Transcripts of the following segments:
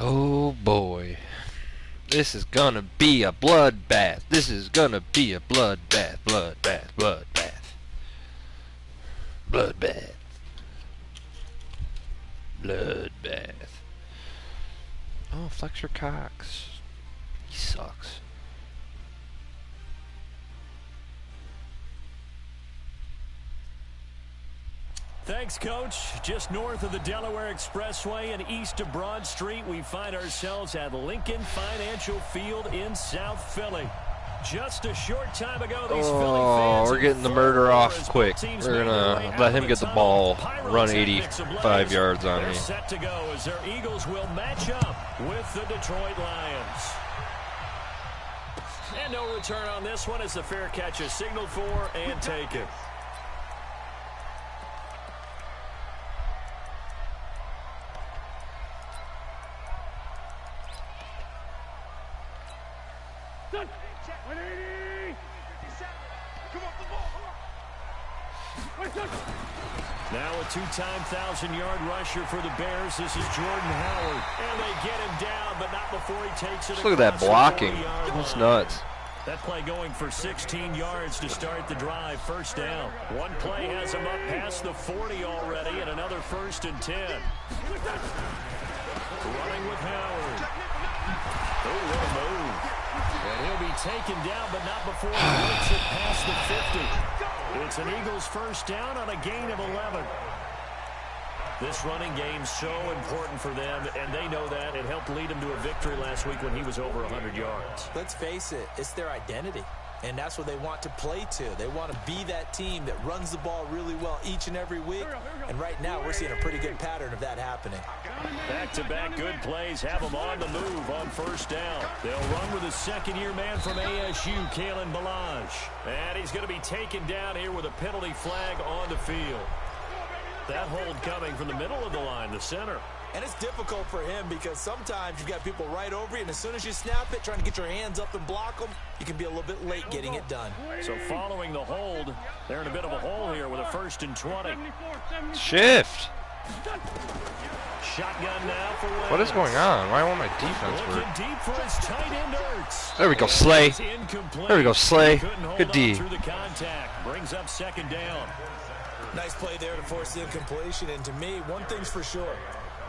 Oh boy. This is gonna be a bloodbath. This is gonna be a bloodbath. Bloodbath. Bloodbath. Bloodbath. Bloodbath. Oh, Fletcher Cox. He sucks. Thanks, Coach. Just north of the Delaware Expressway and east of Broad Street, we find ourselves at Lincoln Financial Field in South Philly. Just a short time ago, these Philly fans we're getting the murder off quick. We're gonna let him get the ball, run 85 yards on me. They're set to go as their Eagles will match up with the Detroit Lions. And no return on this one as the fair catch is signaled for and taken. Now a two-time 1,000-yard rusher for the Bears. This is Jordan Howard. And they get him down, but not before he takes it. Just look at that blocking. That's nuts. That play going for 16 yards to start the drive. First down. One play has him up past the 40 already, and another 1st and 10. Running with Howard. Oh, what a move. And he'll be taken down, but not before he makes it past the 50. It's an Eagles first down on a gain of 11. This running game's so important for them, and they know that. It helped lead them to a victory last week when he was over 100 yards. Let's face it, it's their identity, and that's what they want to play to. They want to be that team that runs the ball really well each and every week, and right now we're seeing a pretty good pattern of that happening. Back-to-back good plays have them on the move on first down. They'll run with a second-year man from ASU, Kalen Ballage. And he's going to be taken down here with a penalty flag on the field. That hold coming from the middle of the line, the center. And it's difficult for him because sometimes you've got people right over you, and as soon as you snap it, trying to get your hands up and block them, you can be a little bit late getting it done. So following the hold, they're in a bit of a hole here with a 1st and 20. Shift. Shotgun now for Wentz. What is going on? Why won't my defense work? Deep for his tight end Ertz. There we go, Slay. There we go, Slay. Good D. Through the contact. Brings up 2nd down. Nice play there to force the incompletion, and to me, one thing's for sure.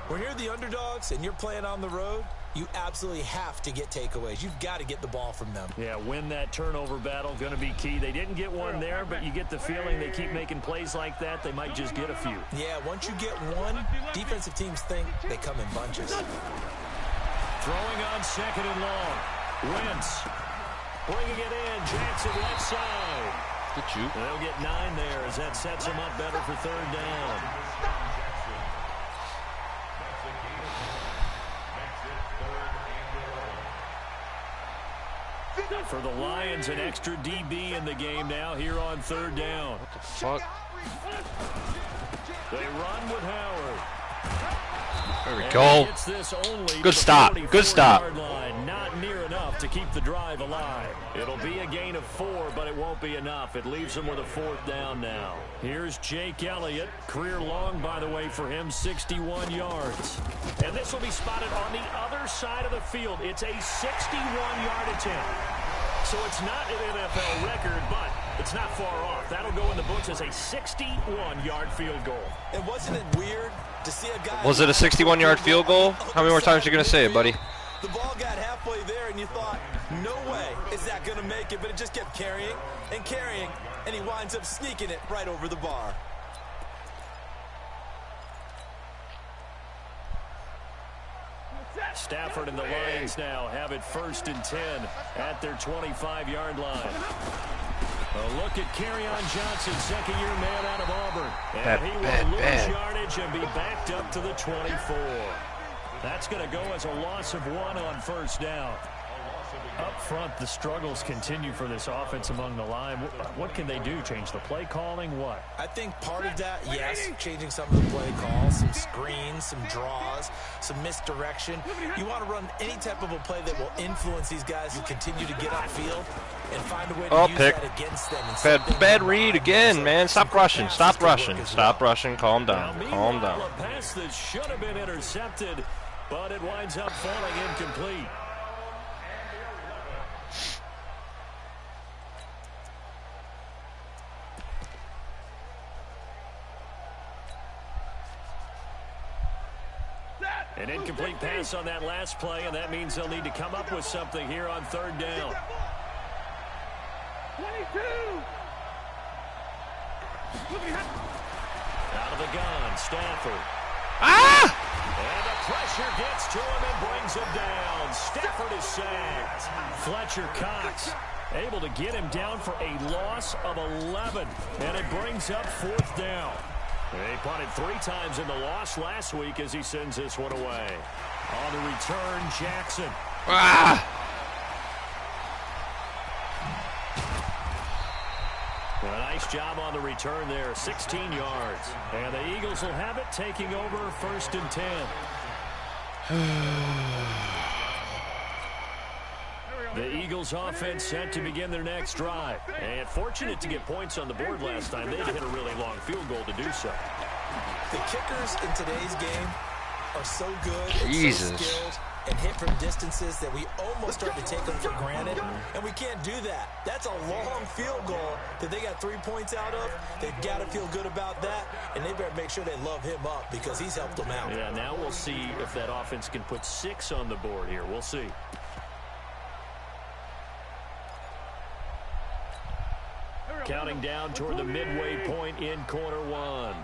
When you're the underdogs and you're playing on the road, you absolutely have to get takeaways. You've got to get the ball from them. Yeah, win that turnover battle, going to be key. They didn't get one there, but you get the feeling they keep making plays like that, they might just get a few. Yeah, once you get one, defensive teams think they come in bunches. Throwing on 2nd and long. Wentz bringing it in. Jackson left side. Good shoot. They'll get 9 there as that sets them up better for 3rd down. For the Lions, an extra DB in the game now here on 3rd down. What the fuck? They run with Howard. There we go. Good stop. Good stop. Not near enough to keep the drive alive. It'll be a gain of 4, but it won't be enough. It leaves them with a 4th down now. Here's Jake Elliott. Career long, by the way, for him, 61 yards. And this will be spotted on the other side of the field. It's a 61-yard attempt. So it's not an NFL record, but it's not far off. That'll go in the books as a 61-yard field goal. And wasn't it weird to see a guy... Was it a 61-yard field goal? How many more times are you going to say it, buddy? The ball got halfway there, and you thought, no way is that going to make it. But it just kept carrying and carrying, and he winds up sneaking it right over the bar. Stafford and the Lions now have it 1st and 10 at their 25-yard line. A look at Kerryon Johnson, 2nd-year man out of Auburn. And he will lose yardage and be backed up to the 24. That's going to go as a loss of 1 on 1st down. Up front, the struggles continue for this offense among the line. What can they do? Change the play calling? What? I think part of that, yes, changing some of the play calls, some screens, some draws, some misdirection. You want to run any type of a play that will influence these guys who continue to get upfield and find a way to use that against them. Bad read again, man. Stop rushing. Stop rushing. Stop rushing. Calm down. Calm down. A pass that should have been intercepted. but it winds up falling incomplete. An incomplete pass on that last play, and that means they'll need to come up with something here on third down. 22. Out of the gun, Stafford. Ah! And the pressure gets to him and brings him down. Stafford is sacked. Fletcher Cox able to get him down for a loss of 11, and it brings up fourth down. They punted 3 times in the loss last week as he sends this one away. On the return, Jackson. Ah! A nice job on the return there, 16 yards. And the Eagles will have it, taking over 1st and 10. The Eagles offense set to begin their next drive. And fortunate to get points on the board last time. They hit a really long field goal to do so. The kickers in today's game are so good Jesus. and so skilled and hit from distances that we almost start to take them for granted. And we can't do that. That's a long field goal that they got 3 points out of. They've got to feel good about that. And they better make sure they love him up because he's helped them out. Yeah, now we'll see if that offense can put 6 on the board here. We'll see. Counting down toward the midway point in quarter 1.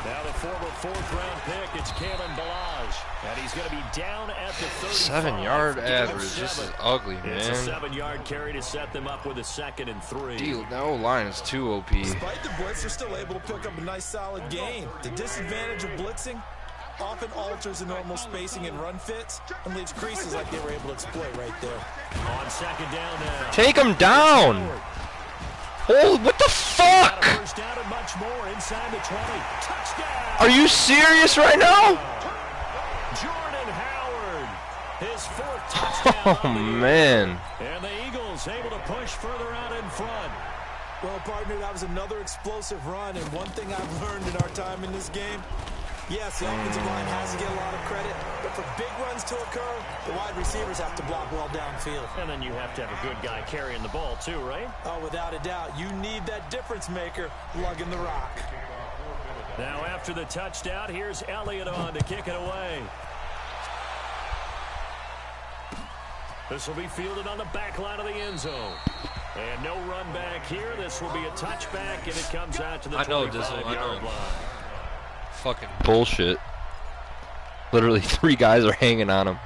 Now the former 4th-round pick, it's Kalen Balaj. And he's going to be down at the 35. 7-yard average. This is ugly, man. It's a 7-yard carry to set them up with a 2nd and 3. Deal, that old line is too OP. Despite the blitz, they're still able to pick up a nice solid gain. The disadvantage of blitzing often alters the normal spacing and run fits and leaves creases like they were able to exploit right there. On 2nd down now. Take him down! Oh, what the fuck? First down and much more inside the 20. Touchdown! Are you serious right now? Jordan Howard, his 4th touchdown. Oh, man. And the Eagles able to push further out in front. Well, partner, that was another explosive run, and one thing I've learned in our time in this game, yes, the offensive line has to get a lot of credit, but for big runs to occur, the wide receivers have to block well downfield. And then you have to have a good guy carrying the ball too, right? Oh, without a doubt. You need that difference maker lugging the rock. Now after the touchdown, here's Elliott on to kick it away. This will be fielded on the back line of the end zone. And no run back here. This will be a touchback, and it comes out to the 25-yard line. Fucking bullshit. Literally 3 guys are hanging on him.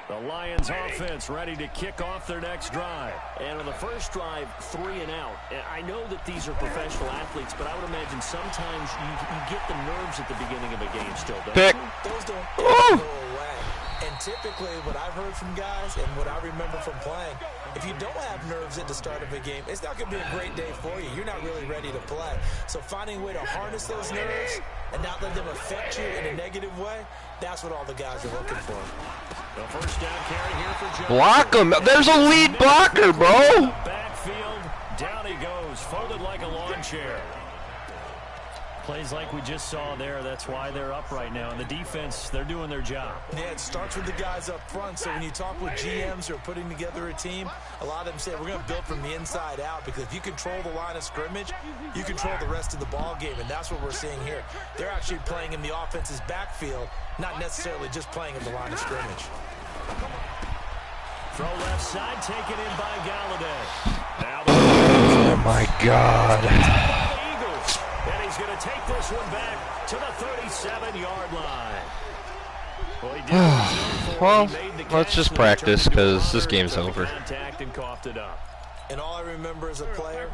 The Lions offense ready to kick off their next drive. And on the first drive, 3 and out. And I know that these are professional athletes, but I would imagine sometimes you get the nerves at the beginning of a game still, don't Pick. you? Those don't go away. And typically what I've heard from guys and what I remember from playing, if you don't have nerves at the start of a game, it's not going to be a great day for you. You're not really ready to play. So finding a way to harness those nerves and not let them affect you in a negative way, that's what all the guys are looking for. The first down carry here for Jones. Block him. There's a lead blocker, bro. Backfield, down he goes, folded like a lawn chair. Plays like we just saw there. That's why they're up right now. And the defense, they're doing their job. Yeah, it starts with the guys up front. So when you talk with GMs who are putting together a team, a lot of them say we're going to build from the inside out, because if you control the line of scrimmage, you control the rest of the ball game, and that's what we're seeing here. They're actually playing in the offense's backfield, not necessarily just playing at the line of scrimmage. Throw left side, taken in by Galladay. Now Oh my God. And he's going to take this one back to the 37-yard line. Well, let's just practice because this game's over. And coughed it up. And all I remember as a player,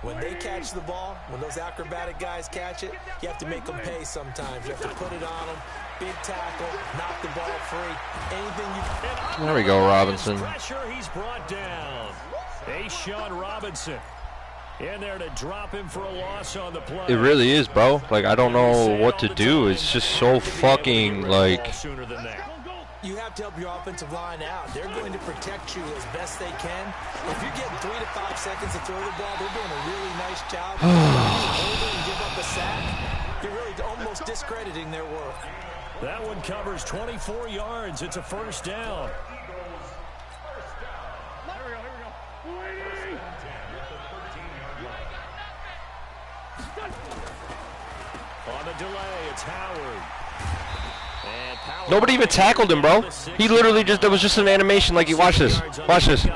when they catch the ball, when those acrobatic guys catch it, you have to make them pay sometimes. You have to put it on them. Big tackle, knock the ball free. Anything you... There we go, Robinson. Pressure, he's brought down. Sean Robinson in there to drop him for a loss on the play. It really is, bro. Like, I don't know what to do. It's just so fucking, like... you have to help your offensive line out. They're going to protect you as best they can. If you're getting 3 to 5 seconds to throw the ball, they're doing a really nice job. Hold it and give up a sack. You're really almost discrediting their work. That one covers 24 yards. It's a first down. On the delay, it's Howard. Nobody even tackled him, bro. He literally just, that was just an animation like, watch this. Watch this.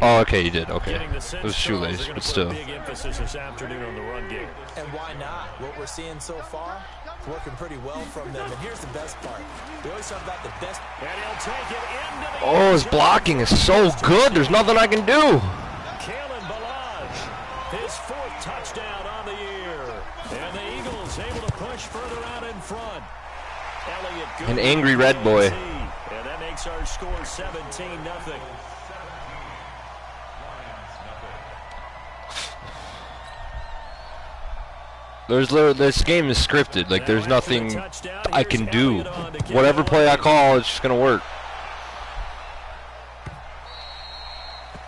Oh, okay, he did. Okay. It was shoelace, but still. Big emphasis this afternoon on the run game. And why not? What we're seeing so far, it's working pretty well from them. And here's the best part. We always talk about the best. And he'll take it into the Oh, his blocking is so good. There's nothing I can do. Kalen Balaj, his 4th touchdown on the year. And the Eagles able to push further out in front. Elliott, good. An angry red boy. And that makes our score 17-0. This game is scripted. Like, there's nothing I can do. Whatever play I call, it's just gonna work.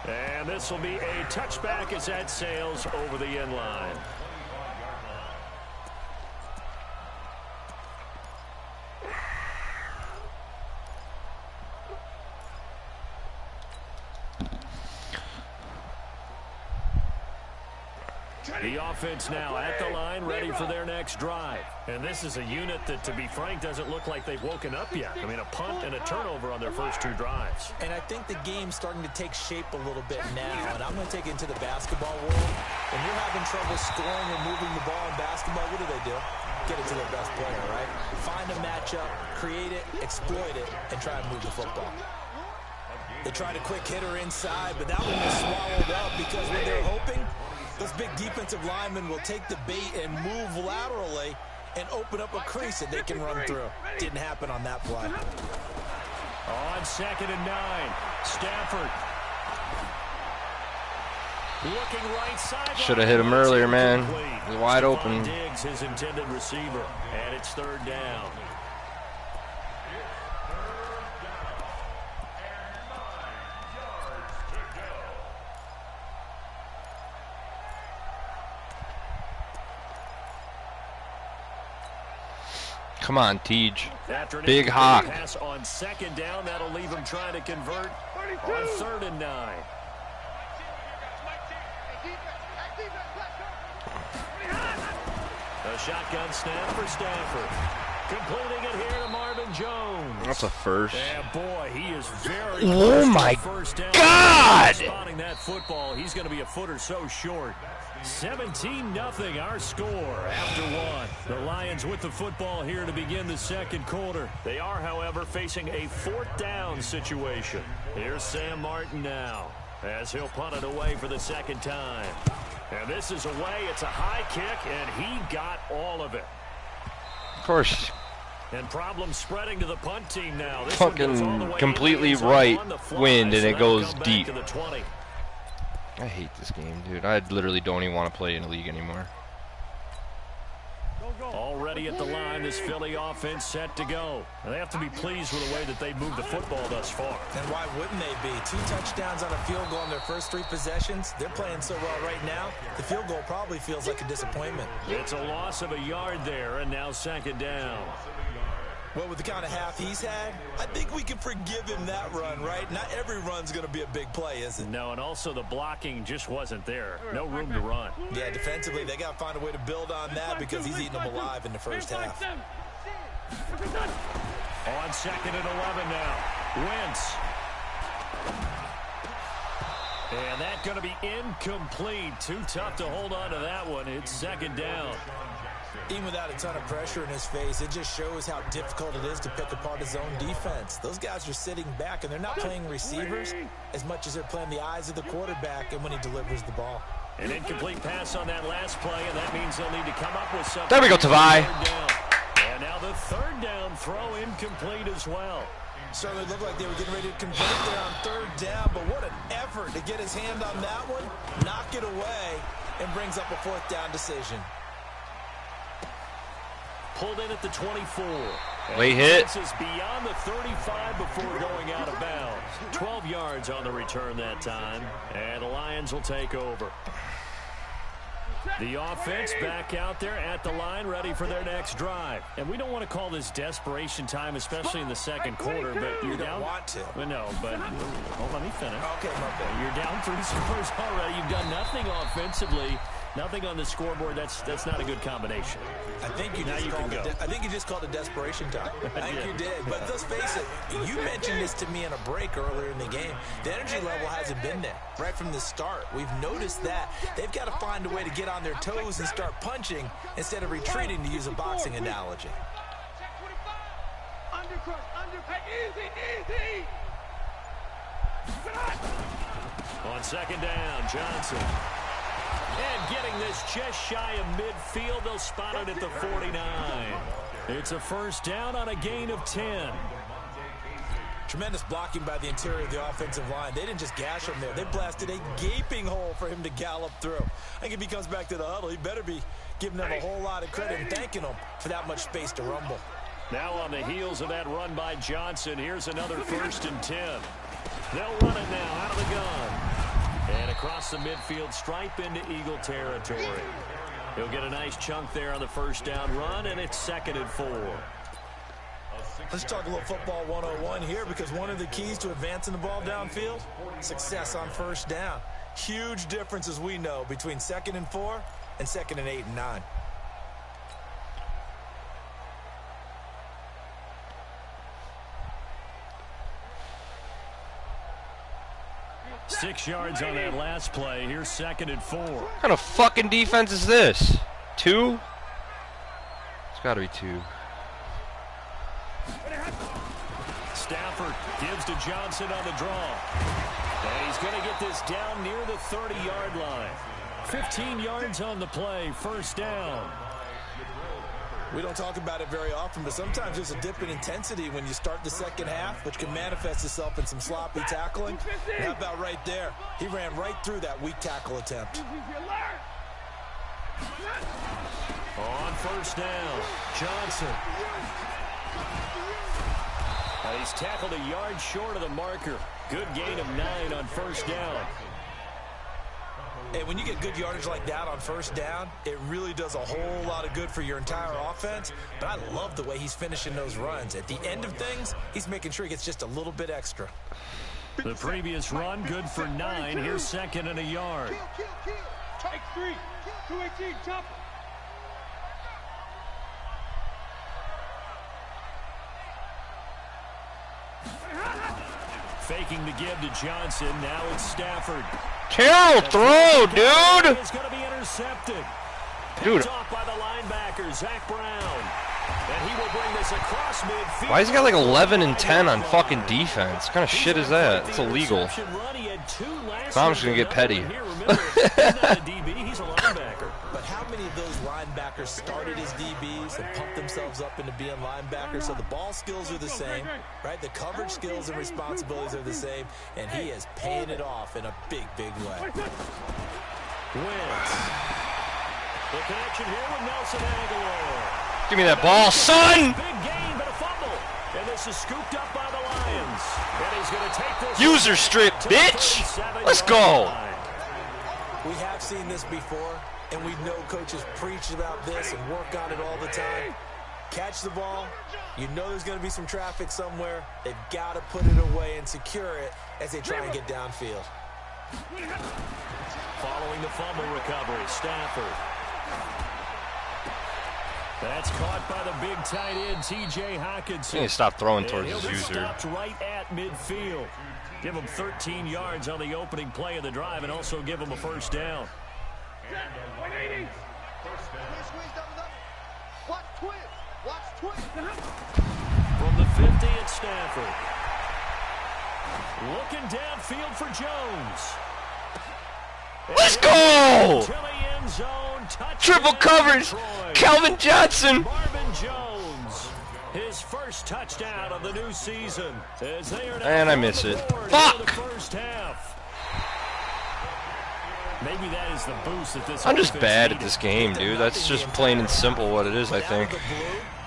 And this will be a touchback as that sails over the end line. The offense now at the line, ready for their next drive. And this is a unit that, to be frank, doesn't look like they've woken up yet. I mean, a punt and a turnover on their first 2 drives. And I think the game's starting to take shape a little bit now. And I'm going to take it into the basketball world. When you're having trouble scoring or moving the ball in basketball, what do? Get it to their best player, right? Find a matchup, create it, exploit it, and try and move the football. They tried a quick hitter inside, but that one was swallowed up because what they're hoping, those big defensive linemen will take the bait and move laterally and open up a crease that they can run through. Didn't happen on that play. On 2nd and 9, Stafford. Looking right side. Should have hit him earlier, man. He was wide open. Diggs, his intended receiver, and it's 3rd down. Come on, Tej. Big hawk. Pass on 2nd down. That'll leave him trying to convert on 3rd and 9. A shotgun snap for Stafford. Completing it here to Marvin Jones. That's a first. Yeah, boy, he is very Oh my first down. God! Spotting that football, he's going to be a foot or so short. 17-0 our score after 1. The Lions with the football here to begin the 2nd quarter. They are, however, facing a 4th down situation. Here's Sam Martin now as he'll punt it away for the 2nd time. And this is away. It's a high kick, and he got all of it. Of course. And problems spreading to the punt team now. This fucking completely right wind, and it goes deep. I hate this game, dude. I literally don't even want to play in a league anymore. Already at the line, this Philly offense set to go. And they have to be pleased with the way that they've moved the football thus far. And why wouldn't they be? 2 touchdowns on a field goal in their first 3 possessions. They're playing so well right now, the field goal probably feels like a disappointment. It's a loss of a yard there, and now 2nd down. Well, with the kind of half he's had, I think we can forgive him that run, right? Not every run's going to be a big play, is it? No, and also the blocking just wasn't there. No room to run. Yeah, defensively, they got to find a way to build on that because he's eating them alive in the first half. On 2nd and 11 now. Wentz. And that's going to be incomplete. Too tough to hold on to that one. It's 2nd down. Even without a ton of pressure in his face, it just shows how difficult it is to pick apart his own defense. Those guys are sitting back, and they're not playing receivers as much as they're playing the eyes of the quarterback and when he delivers the ball. An incomplete pass on that last play, and that means they'll need to come up with something. There we go, Tavai. And now the 3rd down throw incomplete as well. Certainly looked like they were getting ready to convert there on 3rd down, but what an effort to get his hand on that one, knock it away, and brings up a 4th down decision. Pulled in at the 24. Late hit. Is beyond the 35 before going out of bounds. 12 yards on the return that time. And the Lions will take over. The offense back out there at the line, ready for their next drive. And we don't want to call this desperation time, especially in the second quarter. But you're down. Want to? Well, no, but hold on, let me finish. Okay, my bad. You're down 3 scores already. You've done nothing offensively, nothing on the scoreboard. That's not a good combination. I think you just called it desperation time. I think you did. But let's face it, you mentioned this to me in a break earlier in the game. The energy level hasn't been there right from the start. We've noticed that. They've got to find a way to get on their toes and start punching instead of retreating, to use a boxing analogy. On second down, Johnson. And getting this just shy of midfield, they'll spot it at the 49. It's a first down on a gain of 10. Tremendous blocking by the interior of the offensive line. They didn't just gash him there. They blasted a gaping hole for him to gallop through. I think if he comes back to the huddle, he better be giving them a whole lot of credit and thanking them for that much space to rumble. Now on the heels of that run by Johnson, here's another 1st and 10. They'll run it now out of the gun. And across the midfield stripe into Eagle territory. He'll get a nice chunk there on the first down run, and it's 2nd and 4. Let's talk a little football 101 here, because one of the keys to advancing the ball downfield, success on first down. Huge difference, as we know, between 2nd and 4 and 2nd and 8 and 9. Six yards on that last play. Here's 2nd and 4. What kind of fucking defense is this? 2? It's got to be 2. Stafford gives to Johnson on the draw. And he's going to get this down near the 30-yard line. 15 yards on the play. First down. We don't talk about it very often, but sometimes there's a dip in intensity when you start the second half, which can manifest itself in some sloppy tackling. And how about right there? He ran right through that weak tackle attempt. On first down, Johnson. He's tackled a yard short of the marker. Good gain of 9 on first down. And when you get good yardage like that on first down, it really does a whole lot of good for your entire offense. But I love the way he's finishing those runs. At the end of things, he's making sure he gets just a little bit extra. The previous run, good for 9. Here's 2nd and a yard. Take 3. 218, jump. Faking the give to Johnson. Now it's Stafford. Terrible throw, dude! It's going to be intercepted. Dude. Picked off by the linebacker, Zach Brown. And he will bring this across midfield. Why has he got like 11 and 10 on fucking defense? What kind of shit is that? It's illegal. I'm just going to get petty. He's not a DB, he's a linebacker. But how many of those linebackers started as DBs and pumped themselves up into being linebackers? So the ball skills are the same, right? The coverage skills and responsibilities are the same, and he is paying it off in a big, big way. Wins. The connection here with Nelson Aguilar. Give me that ball, son! Big gain, but a fumble. And this is scooped up by the Lions. And he's going to take this. User strip, bitch! Let's go! We have seen this before, and we know coaches preach about this and work on it all the time. Catch the ball. You know there's going to be some traffic somewhere. They've got to put it away and secure it as they try and get downfield. Following the fumble recovery, Stafford. That's caught by the big tight end, T.J. Hockenson. He needs to stop throwing towards his user. user. Stopped right at midfield. Give him 13 yards on the opening play of the drive and also give him a first down. From the 50 at Stafford. Looking downfield for Jones. Let's go! Triple coverage. Detroit. Calvin Johnson. Marvin Jones. His first touchdown of the new season. As they are And I miss it. Fuck! Fuck! First half. Maybe that is the boost that this I'm just offense bad at needed. this game, dude. That's just plain and simple what it is, I think.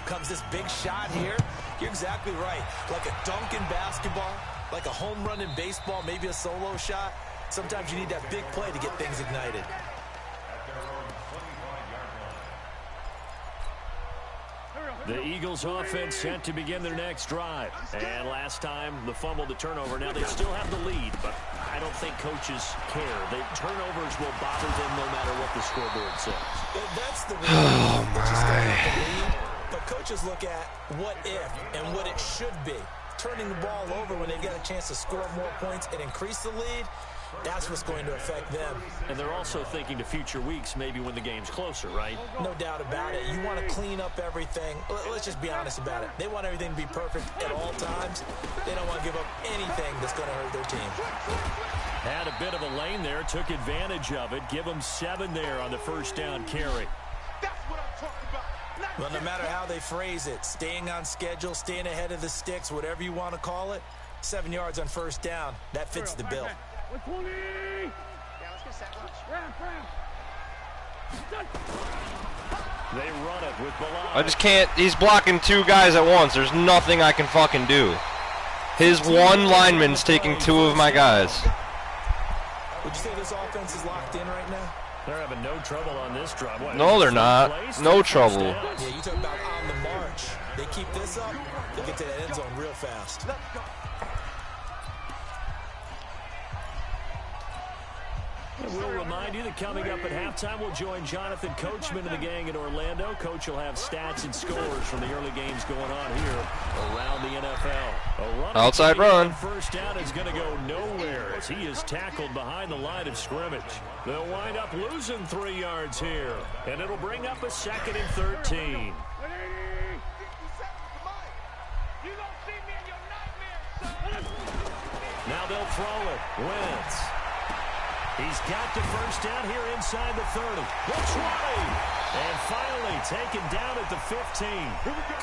comes this big shot here. You're exactly right. Like a dunk in basketball, like a home run in baseball, maybe a solo shot. Sometimes you need that big play to get things ignited. The Eagles offense set to begin their next drive. And last time, the fumble, the turnover. Now they still have the lead, but I don't think coaches care. The turnovers will bother them no matter what the scoreboard says. That's the reason that you still have the lead. But coaches look at what if and what it should be. Turning the ball over when they get a chance to score more points and increase the lead, that's what's going to affect them. And they're also thinking to future weeks, maybe when the game's closer, right? No doubt about it. You want to clean up everything. Let's just be honest about it. They want everything to be perfect at all times. They don't want to give up anything that's going to hurt their team. Had a bit of a lane there, took advantage of it. Give them 7 there on the first down carry. That's what I'm talking about. Well, no matter how they phrase it, staying on schedule, staying ahead of the sticks, whatever you want to call it, 7 yards on first down, that fits the bill. 120. Yeah, let's get set. They run it with Bilal. I just can't. He's blocking 2 guys at once. There's nothing I can fucking do. His one lineman's taking 2 of my guys. Would you say this offense is locked in right now? They're having no trouble on this drive. What, No, they're not. No trouble. Yeah, you talk about on the march. They keep this up, they get to the end zone real fast. We'll remind you that coming up at halftime, we'll join Jonathan Coachman and the gang in Orlando. Coach will have stats and scores from the early games going on here around the NFL. Outside run. First down is going to go nowhere as he is tackled behind the line of scrimmage. They'll wind up losing 3 yards here, and it'll bring up a 2nd and 13. Now they'll throw it. Wentz. He's got the first down here inside the 30. The 20. And finally taken down at the 15.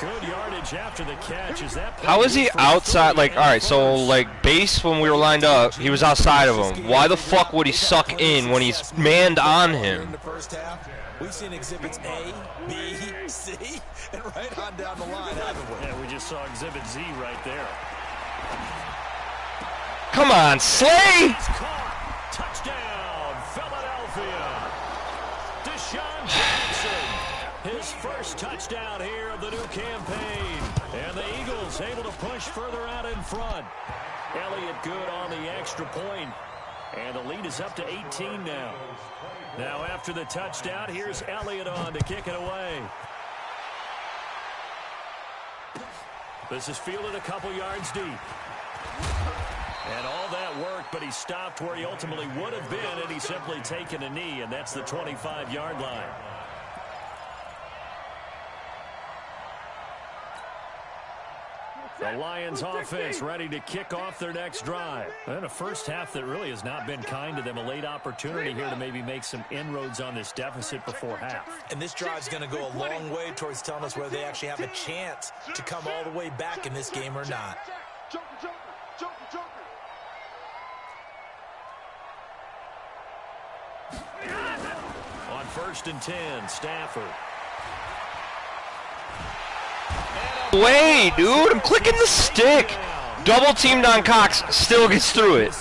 Good yardage after the catch. Is that How is he outside? Like, all right, so like base when we were lined up, he was outside of him. Why the fuck would he suck in when he's manned on him? In the first half, we've seen exhibits A, B, C, and right on down the line, haven't we? Yeah, we just saw exhibit Z right there. Come on, Slay! He's caught. Touchdown, Philadelphia. Deshaun Jackson, his first touchdown here of the new campaign. And the Eagles able to push further out in front. Elliott good on the extra point. And the lead is up to 18 now. Now after the touchdown, here's Elliott on to kick it away. This is fielded a couple yards deep. And all that worked, but he stopped where he ultimately would have been, and he's simply taken a knee, and that's the 25-yard line. The Lions offense ready to kick off their next drive. And a first half that really has not been kind to them. A late opportunity here to maybe make some inroads on this deficit before half. And this drive's going to go a long way towards telling us whether they actually have a chance to come all the way back in this game or not. On 1st and 10, Stafford. Way, dude, I'm clicking the stick. Double teamed on Cox, still gets through it.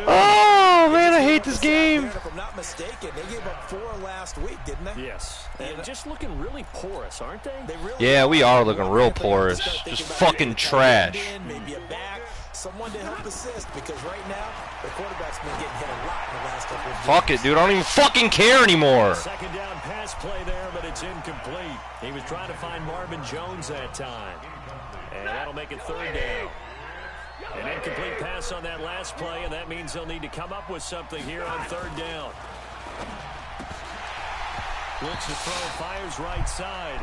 Oh, man, I hate this game. If I'm not mistaken, they gave up 4 last week, didn't they? Yes. And just looking really porous, aren't they? Yeah, we are looking real porous. Just fucking trash. Maybe a back, someone to help assist, because right now, the quarterback's been getting hit a lot in the last couple of games. Fuck it, dude. I don't even fucking care anymore. Second down pass play there, but it's incomplete. He was trying to find Marvin Jones that time. And that'll make it 3rd down. An incomplete pass on that last play, and that means they'll need to come up with something here on 3rd down. Looks to throw, fires right side.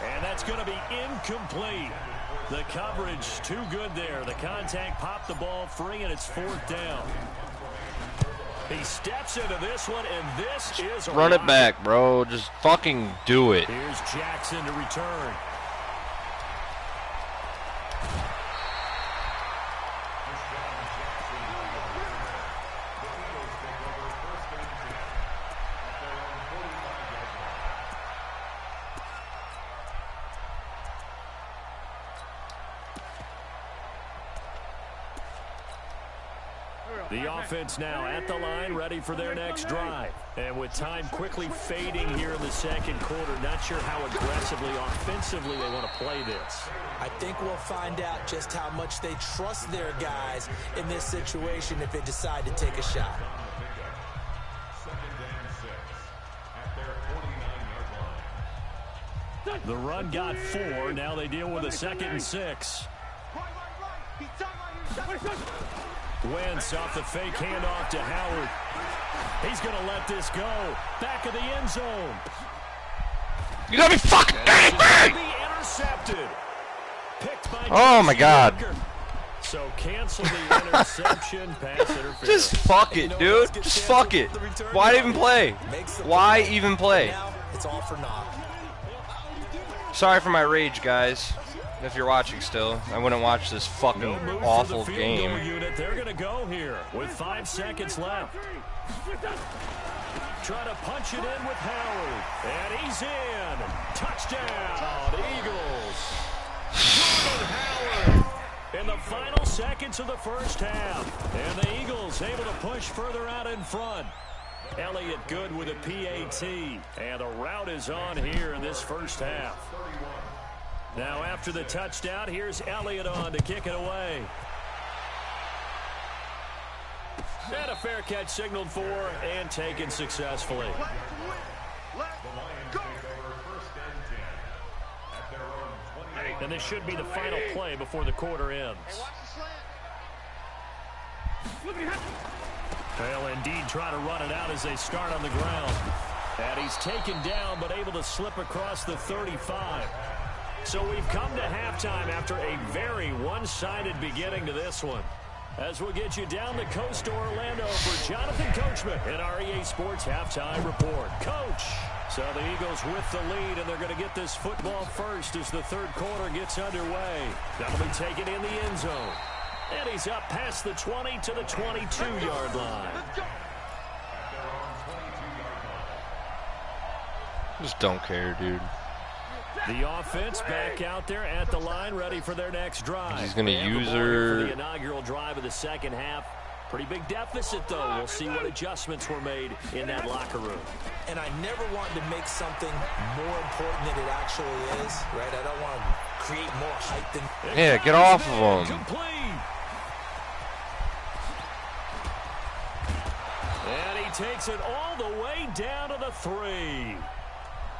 And that's going to be incomplete. The coverage too good there. The contact popped the ball free, and it's 4th down. He steps into this one, and this is a Run it back, bro. Just fucking do it. Here's Jackson to return. The offense now at the line, ready for their next drive. And with time quickly fading here in the second quarter, not sure how aggressively, offensively they want to play this. I think we'll find out just how much they trust their guys in this situation if they decide to take a shot. The run got 4. Now they deal with a 2nd and 6. Wentz off the fake handoff to Howard. He's going to let this go. Back of the end zone. You gotta be fucking kidding me! Intercepted. Picked by Oh my God. So cancel the interception. Pass interference. Just fuck it, dude. Just fuck it. Why even play? Why even play? It's all for naught. Sorry for my rage, guys. If you're watching still, I wouldn't watch this fucking awful game. They're going to go here with 5 seconds left. Try to punch it in with Howard. And he's in. Touchdown, Eagles. Jordan Howard in the final seconds of the first half. And the Eagles able to push further out in front. Elliott good with a PAT. And the route is on here in this first half. Now after the touchdown, here's Elliott on to kick it away. And a fair catch signaled for and taken successfully. And this should be the final play before the quarter ends. They'll indeed try to run it out as they start on the ground. And he's taken down but able to slip across the 35. So we've come to halftime after a very one-sided beginning to this one. As we'll get you down the coast to Orlando for Jonathan Coachman in our EA Sports Halftime Report. Coach! So the Eagles with the lead, and they're going to get this football first as the third quarter gets underway. That'll be taken in the end zone. And he's up past the 20 to the 22-yard line. Just don't care, dude. The offense back out there at the line, ready for their next drive. He's going to use her. For the inaugural drive of the second half. Pretty big deficit, though. We'll see what adjustments were made in that locker room. And I never want to make something more important than it actually is, right? I don't want to create more hype than... Yeah, get off of him. Complete. And he takes it all the way down to the 3.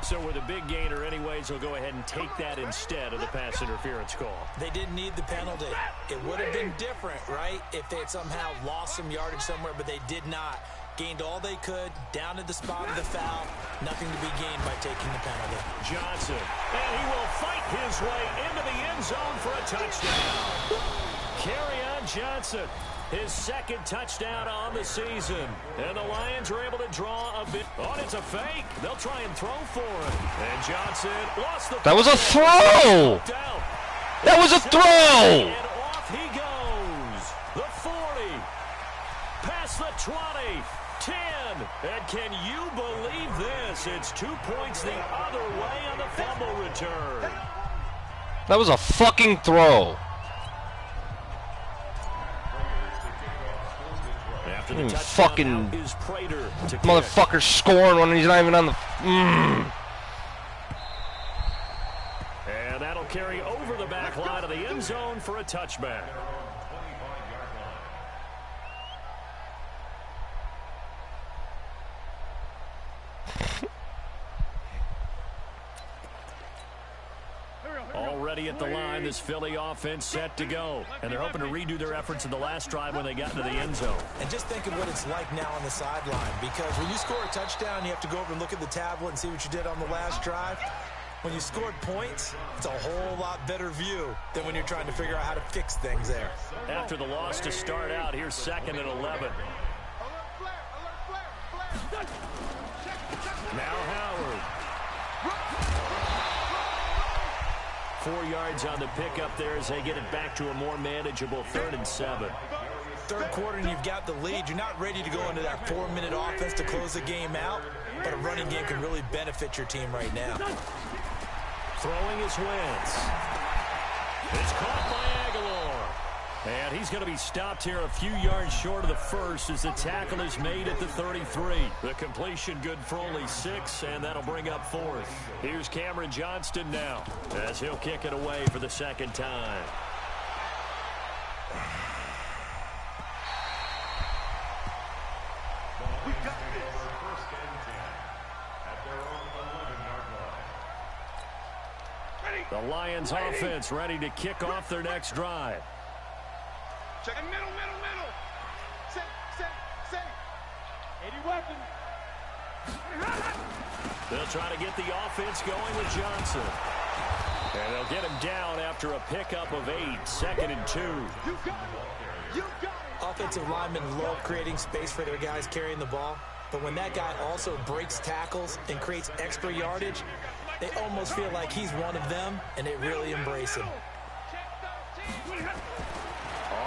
So with a big gainer anyways, he'll go ahead and take that instead of the pass interference call. They didn't need the penalty. It would have been different, right, if they had somehow lost some yardage somewhere, but they did not. Gained all they could, down to the spot of the foul. Nothing to be gained by taking the penalty. Johnson, and he will fight his way into the end zone for a touchdown. Kerryon Johnson. His second touchdown on the season. And the Lions are able to draw a bit. Oh, it's a fake. They'll try and throw for him. And Johnson lost the... That was a throw! That was a throw! And off he goes. The 40. Past the 20. 10. And can you believe this? It's 2 points the other way on the fumble return. That was a fucking throw. Fucking motherfucker scoring when he's not even on the... And that'll carry over the back line of the end zone for a touchback. Already at the line, this Philly offense set to go. And they're hoping to redo their efforts in the last drive when they got into the end zone. And just think of what it's like now on the sideline. Because when you score a touchdown, you have to go over and look at the tablet and see what you did on the last drive. When you scored points, it's a whole lot better view than when you're trying to figure out how to fix things there. After the loss to start out, here's 2nd and 11. Now Howard. 4 yards on the pickup there as they get it back to a more manageable 3rd and 7. Third quarter and you've got the lead. You're not ready to go into that 4-minute offense to close the game out, but a running game can really benefit your team right now. Throwing his Wentz. It's caught by Aguilar. And he's going to be stopped here a few yards short of the first as the tackle is made at the 33. The completion good for only 6, and that'll bring up 4th. Here's Cameron Johnston now as he'll kick it away for the second time. We got this. First and 10 at their own 11-yard line. The Lions offense ready to kick off their next drive. Check it, middle. Set. 80 weapons. They'll try to get the offense going with Johnson. And they'll get him down after a pickup of 8, 2nd and 2. You got it. Offensive linemen love creating space for their guys carrying the ball, but when that guy also breaks tackles and creates extra yardage, they almost feel like he's one of them, and they really embrace him.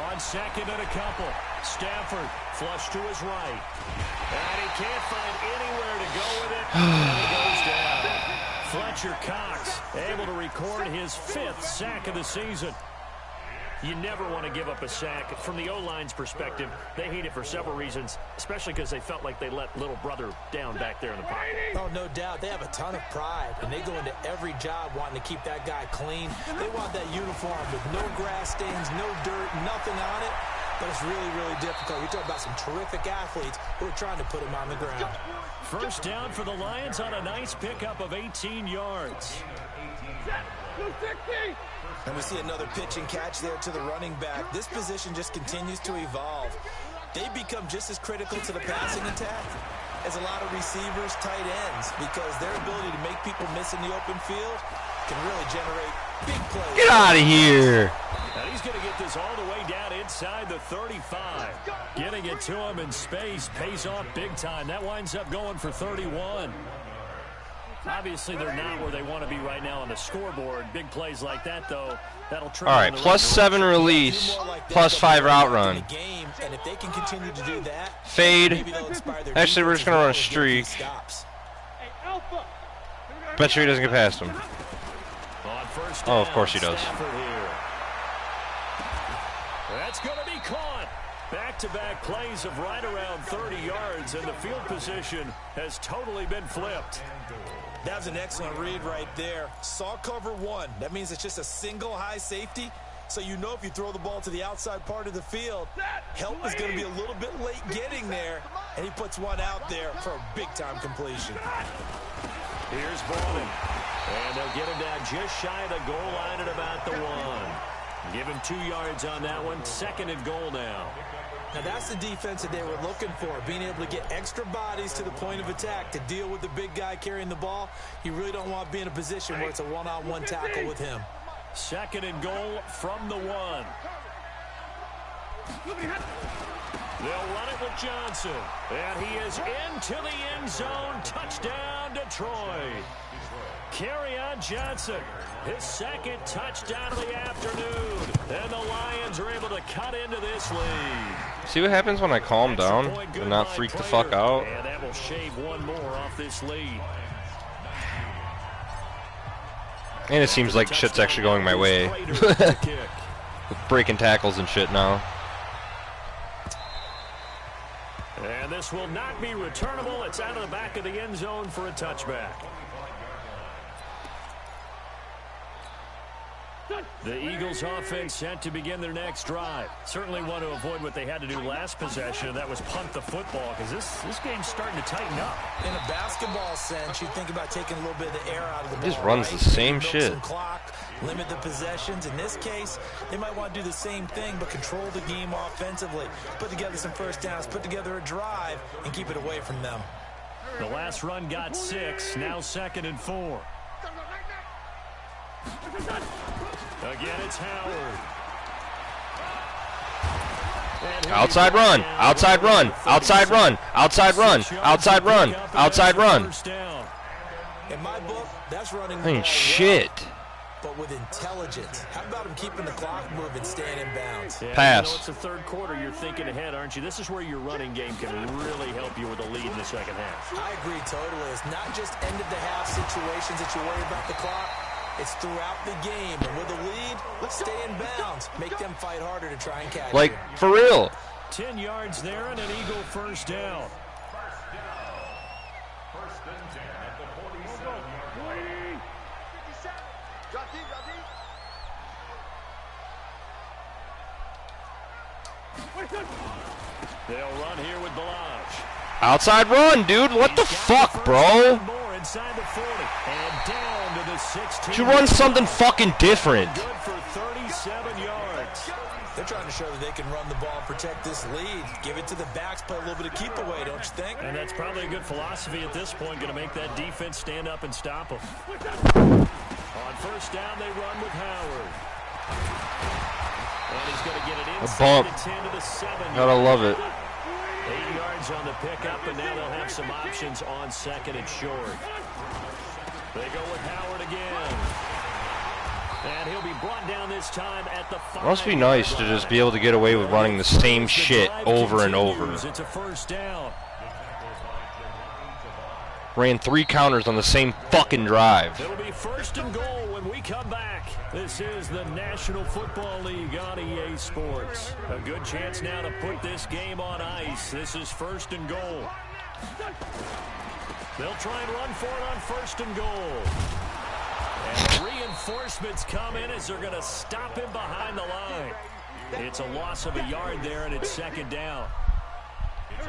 On 2nd and a couple. Stafford flush to his right. And he can't find anywhere to go with it. And he goes down. Fletcher Cox able to record his 5th sack of the season. You never want to give up a sack. From the O-line's perspective, they hate it for several reasons, especially because they felt like they let little brother down back there in the pocket. Oh, no doubt. They have a ton of pride, and they go into every job wanting to keep that guy clean. They want that uniform with no grass stains, no dirt, nothing on it. But it's really, really difficult. You're talking about some terrific athletes who are trying to put him on the ground. First down for the Lions on a nice pickup of 18 yards. And we see another pitch and catch there to the running back. This position just continues to evolve. They become just as critical to the passing attack as a lot of receivers, tight ends, because their ability to make people miss in the open field can really generate big plays. Get out of here. And he's going to get this all the way down inside the 35. Getting it to him in space pays off big time. That winds up going for 31. Obviously, they're not where they want to be right now on the scoreboard. Big plays like that, though, that'll trigger. All right, +7 release, +5 route run. And if they can continue to do that, fade. Actually, we're just going to run a streak. Bet you he doesn't get past him. Oh, of course he does. That's going to be caught. Back-to-back plays of right around 30 yards, and the field position has totally been flipped. That was an excellent read right there. Saw cover 1. That means it's just a single high safety. So you know if you throw the ball to the outside part of the field, help is going to be a little bit late getting there. And he puts one out there for a big-time completion. Here's Bowman. And they'll get him down just shy of the goal line at about the 1. Give him 2 yards on that one. 2nd and goal now. Now that's the defense that they were looking for, being able to get extra bodies to the point of attack to deal with the big guy carrying the ball. You really don't want to be in a position where it's a one-on-one tackle with him. 2nd and goal from the 1. They'll run it with Johnson. And he is into the end zone. Touchdown, Detroit. Kerryon Johnson, his 2nd touchdown of the afternoon. And the Lions are able to cut into this lead. See what happens when I calm down and not freak the fuck out? And that will shave one more off this lead. And it seems like shit's actually going my way. With breaking tackles and shit now. And this will not be returnable. It's out of the back of the end zone for a touchback. The Eagles offense set to begin their next drive. Certainly want to avoid what they had to do last possession. That was punt the football, because this game's starting to tighten up. In a basketball sense, you think about taking a little bit of the air out of the ball. He just runs the same shit. Some clock, limit the possessions. In this case, they might want to do the same thing, but control the game offensively. Put together some first downs, put together a drive, and keep it away from them. The last run got 6, now 2nd and 4. Again, it's Howard. Outside run, outside run, outside run, outside run, outside run, outside run. In my book, that's running. I mean, shit. But with intelligence. How about him keeping the clock moving, staying in bounds? Yeah, pass. You know, it's the 3rd quarter. You're thinking ahead, aren't you? This is where your running game can really help you with a lead in the 2nd half. I agree totally. It's not just end-of-the-half situations that you worry about the clock. It's throughout the game. And with a lead, let's stay in bounds. Make them fight harder to try and catch Like, you. for real. 10 yards there and an Eagle first down. First and 10 at the 47-yard line. 57. Drop deep, drop deep. They'll run here with Balaj. Outside run, dude. What the fuck, bro? More inside the 40 and down to the 16. You run something fucking different. Good for 37 yards. They're trying to show that they can run the ball and protect this lead. Give it to the backs, play a little bit of keep away, don't you think? And that's probably a good philosophy at this point, going to make that defense stand up and stop them. On first down, they run with Howard. And he's going to get it inside bump. the 10 to the 7. Gotta love it. 8 yards on the pickup, and now they'll have some options on second and short. They go with Howard again. And he'll be brought down this time at the 5. Must be nice to just be able to get away with running the same shit over and over. It's a first down. Ran 3 counters on the same fucking drive. It'll be first and goal when we come back. This is the National Football League on EA Sports. A good chance now to put this game on ice. This is first and goal. They'll try and run for it on first and goal. And the reinforcements come in as they're going to stop him behind the line. It's a loss of a yard there, and it's second down.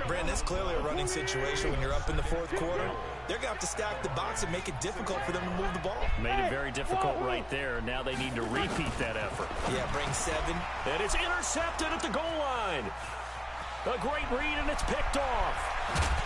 Brandon, it's clearly a running situation when you're up in the fourth quarter. They're going to have to stack the box and make it difficult for them to move the ball. Made it very difficult right there. Now they need to repeat that effort. Yeah, bring 7. And it's intercepted at the goal line. A great read, and it's picked off.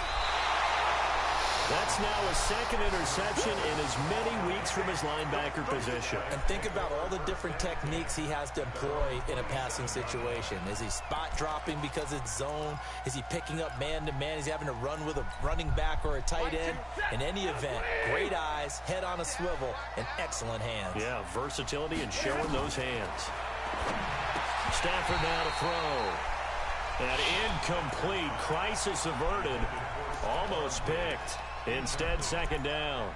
That's now a second interception in as many weeks from his linebacker position. And think about all the different techniques he has to employ in a passing situation. Is he spot dropping because it's zone? Is he picking up man-to-man? Is he having to run with a running back or a tight end? In any event, great eyes, head on a swivel, and excellent hands. Yeah, versatility and showing those hands. Stafford now to throw. And incomplete. Crisis averted. Almost picked. Instead, second down.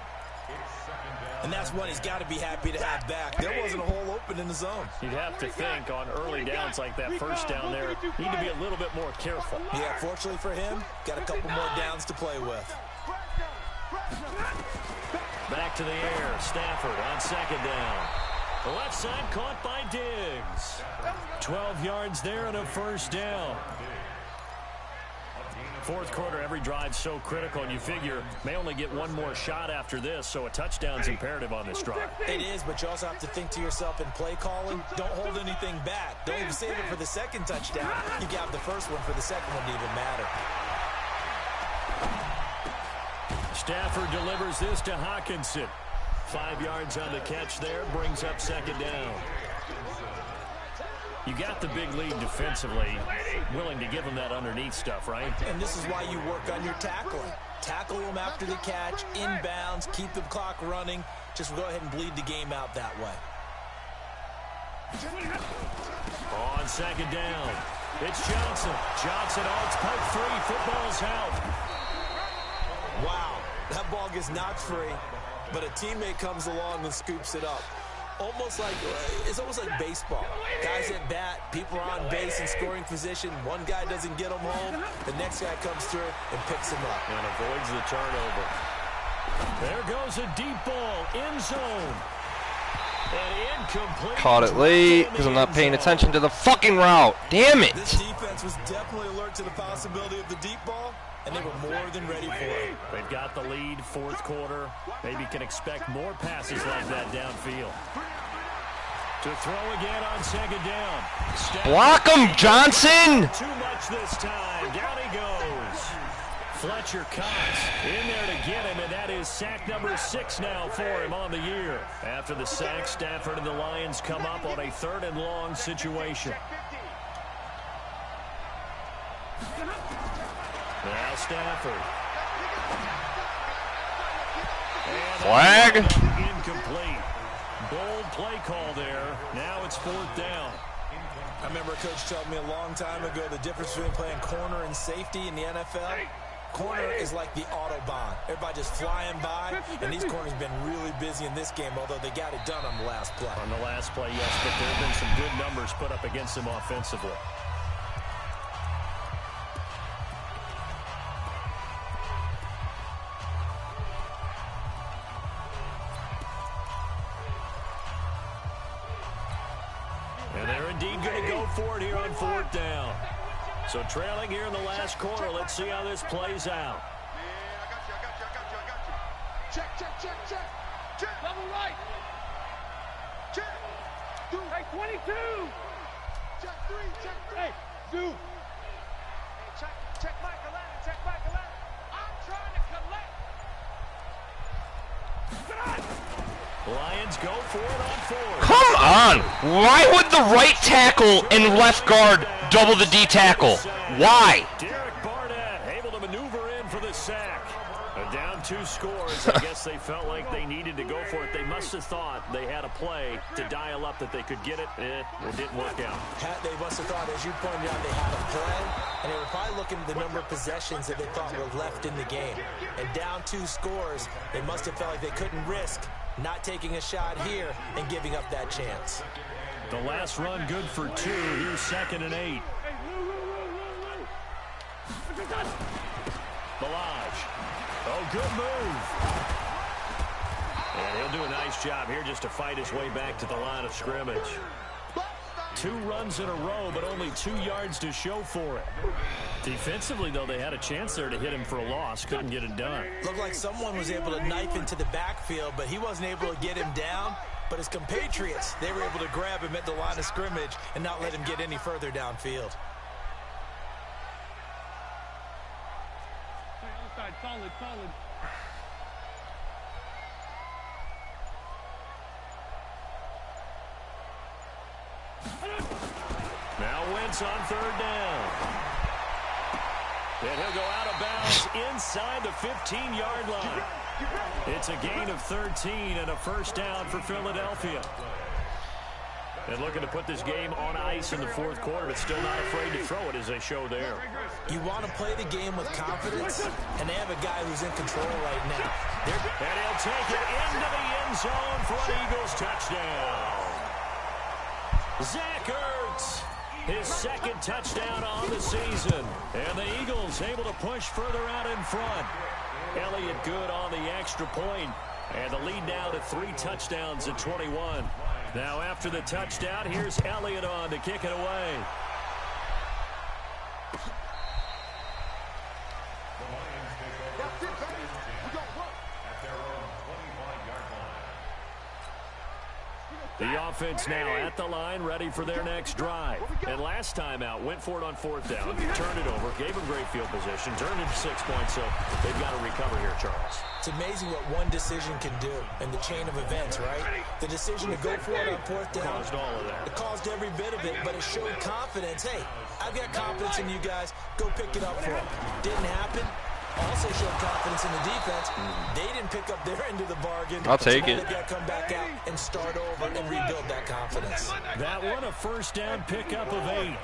And that's one he's got to be happy to have back. There wasn't a hole open in the zone. You'd have to think on early downs like that first down there, need to be a little bit more careful. Yeah, fortunately for him, got a couple more downs to play with. Back to the air. Stafford on second down. The left side caught by Diggs. 12 yards there and a first down. Fourth quarter, every drive so critical, and you figure may only get one more shot after this, so a touchdown's imperative on this drive. It is, but you also have to think to yourself in play calling, don't hold anything back. Don't even save it for the second touchdown. You got the first one for the second one to even matter. Stafford delivers this to Hawkinson. 5 yards on the catch there, brings up second down. You got the big lead defensively, willing to give them that underneath stuff, right? And this is why you work on your tackling. Tackle them after the catch, inbounds, keep the clock running. Just go ahead and bleed the game out that way. On second down, it's Johnson. Johnson, it's poke free. Football's out. Wow, that ball gets knocked free, but a teammate comes along and scoops it up. It's almost like baseball. Guys at bat, people are on base in scoring position. One guy doesn't get them home. The next guy comes through and picks him up. And avoids the turnover. There goes a deep ball, end zone. And incomplete. Caught it late because I'm not paying attention to the fucking route. Damn it. This defense was definitely alert to the possibility of the deep ball, and they were more than ready for it. They've got the lead, fourth quarter. Maybe can expect more passes like that downfield. To throw again on second down. Block him, Johnson! Too much this time. Down he goes. Fletcher Cox in there to get him, and that is sack number 6 now for him on the year. After the sack, Stafford and the Lions come up on a 3rd and long situation. Now Stafford. And Flag. Incomplete. Bold play call there. Now it's 4th down. I remember a coach told me a long time ago the difference between playing corner and safety in the NFL. Corner is like the Autobahn. Everybody just flying by, and these corners been really busy in this game, although they got it done on the last play. On the last play, yes, but there have been some good numbers put up against them offensively. And they're indeed going to go for it here on 4th down. So trailing here in the last quarter. Let's see how this plays out. Check, check, check, check. Check. Double right. Check. Do. Hey, 22. Check 3, check 3. Hey, do. Hey, check Michael Allen, check Michael Allen. I'm trying to collect. Lions go for it on 4th. Come on! Why would the right tackle and left guard double the D tackle? Why? Derek Barnett able to maneuver in for the sack. Down 2 scores. I guess they felt like they needed to go for it. They must have thought they had a play to dial up that they could get it. It didn't work out. They must have thought, as you pointed out, they had a play, and they were probably looking at the number of possessions that they thought were left in the game. And down 2 scores, they must have felt like they couldn't risk not taking a shot here and giving up that chance. The last run good for 2. Here's 2nd and 8. Balaj. Oh, good move. And he'll do a nice job here just to fight his way back to the line of scrimmage. 2 runs in a row, but only 2 yards to show for it. Defensively, though, they had a chance there to hit him for a loss. Couldn't get it done. Looked like someone was able to knife into the backfield, but he wasn't able to get him down. But his compatriots, they were able to grab him at the line of scrimmage and not let him get any further downfield. Solid, solid. Now Wentz on 3rd down. And he'll go out of bounds inside the 15-yard line. It's a gain of 13 and a 1st down for Philadelphia. And looking to put this game on ice in the 4th quarter, but still not afraid to throw it as they show there. You want to play the game with confidence, and they have a guy who's in control right now. And he'll take it into the end zone for an Eagles touchdown. Zach Ertz, his 2nd touchdown on the season. And the Eagles able to push further out in front. Elliott good on the extra point. And the lead now to 3 touchdowns at 21. Now after the touchdown, here's Elliott on to kick it away. That's it, baby. We got work. At their own 25-yard line. The offense now at the line, ready for their next drive. And last time out, went for it on 4th down, turned it over, gave them great field position, turned it to 6 points, so they've got to recover here, Charles. It's amazing what one decision can do in the chain of events, right? The decision to go for it on 4th down. Caused all of that. It caused every bit of it, but it showed confidence. Hey, I've got confidence in you guys. Go pick it up for them. Didn't happen. Also showed confidence in the defense. They didn't pick up their end of the bargain. I'll take so it. They've got to come back out and start over and rebuild that confidence. That one a 1st down pickup of 8. 1st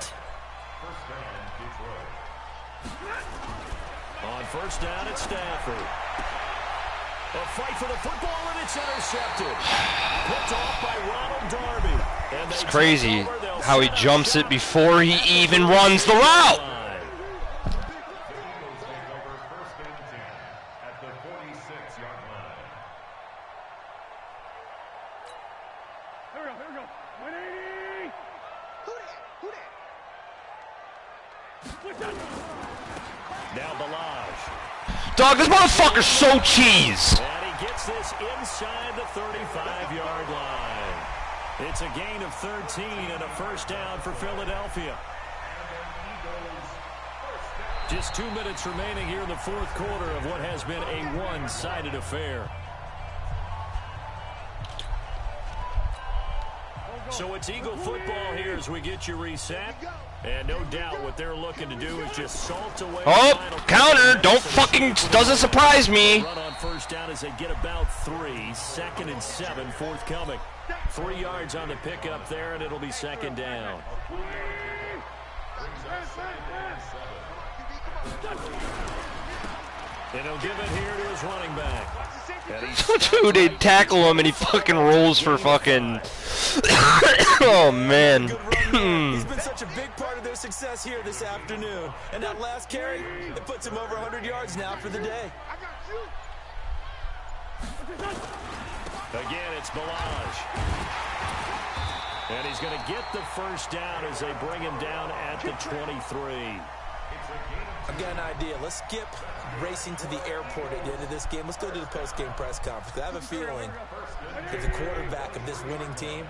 down, Detroit. On 1st down, it's Stafford. A fight for the football, and it's intercepted. Picked off by Ronald Darby. And It's crazy how he jumps it before he even runs the route. Eagles take over 1st and 10 at the 46-yard line. Here we go. 180. Who that? Now Balaj. Dog, this motherfucker's so cheese. And he gets this inside the 35-yard line. It's a gain of 13 and a 1st down for Philadelphia. Just 2 minutes remaining here in the 4th quarter of what has been a one-sided affair. So it's Eagle football here as we get you reset. And no doubt what they're looking to do is just salt away. Oh, counter. Don't fucking, doesn't surprise me. Run on 1st down as they get about 3. 2nd and 7 forthcoming. 3 yards on the pickup there, and it'll be 2nd down. And he'll give it here to his running back. Dude, they tackle him and he fucking rolls for fucking... Oh, man. He's been such a big part of their success here this afternoon. And that last carry, it puts him over 100 yards now for the day. Again, it's Balaj. And he's going to get the first down as they bring him down at the 23. I've got an idea. Let's skip racing to the airport at the end of this game. Let's go to the post-game press conference. I have a feeling that the quarterback of this winning team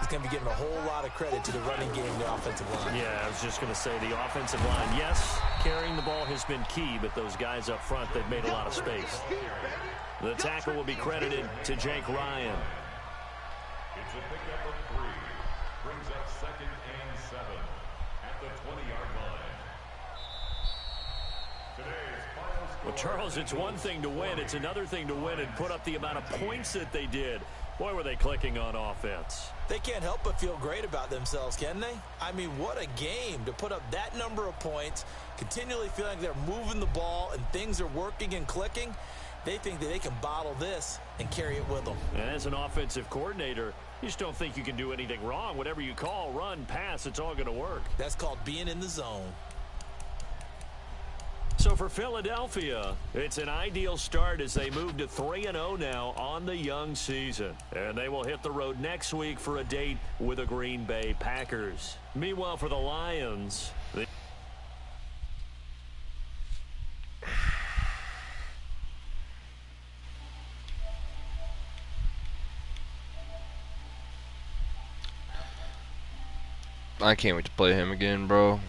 is going to be giving a whole lot of credit to the running game and the offensive line. Yeah, I was just going to say the offensive line. Yes, carrying the ball has been key, but those guys up front, they've made a lot of space. The tackle will be credited to Jake Ryan. It's a pickup of 3. Brings up 2nd and 7 at the 20-yard line. Today's final score. Well, Charles, it's one thing to win. It's another thing to win and put up the amount of points that they did. Boy, were they clicking on offense. They can't help but feel great about themselves, can they? I mean, what a game to put up that number of points, continually feeling like they're moving the ball and things are working and clicking. They think that they can bottle this and carry it with them. And as an offensive coordinator, you just don't think you can do anything wrong. Whatever you call, run, pass, it's all going to work. That's called being in the zone. So for Philadelphia, it's an ideal start as they move to 3-0 now on the young season. And they will hit the road next week for a date with the Green Bay Packers. Meanwhile, for the Lions, I can't wait to play him again, bro.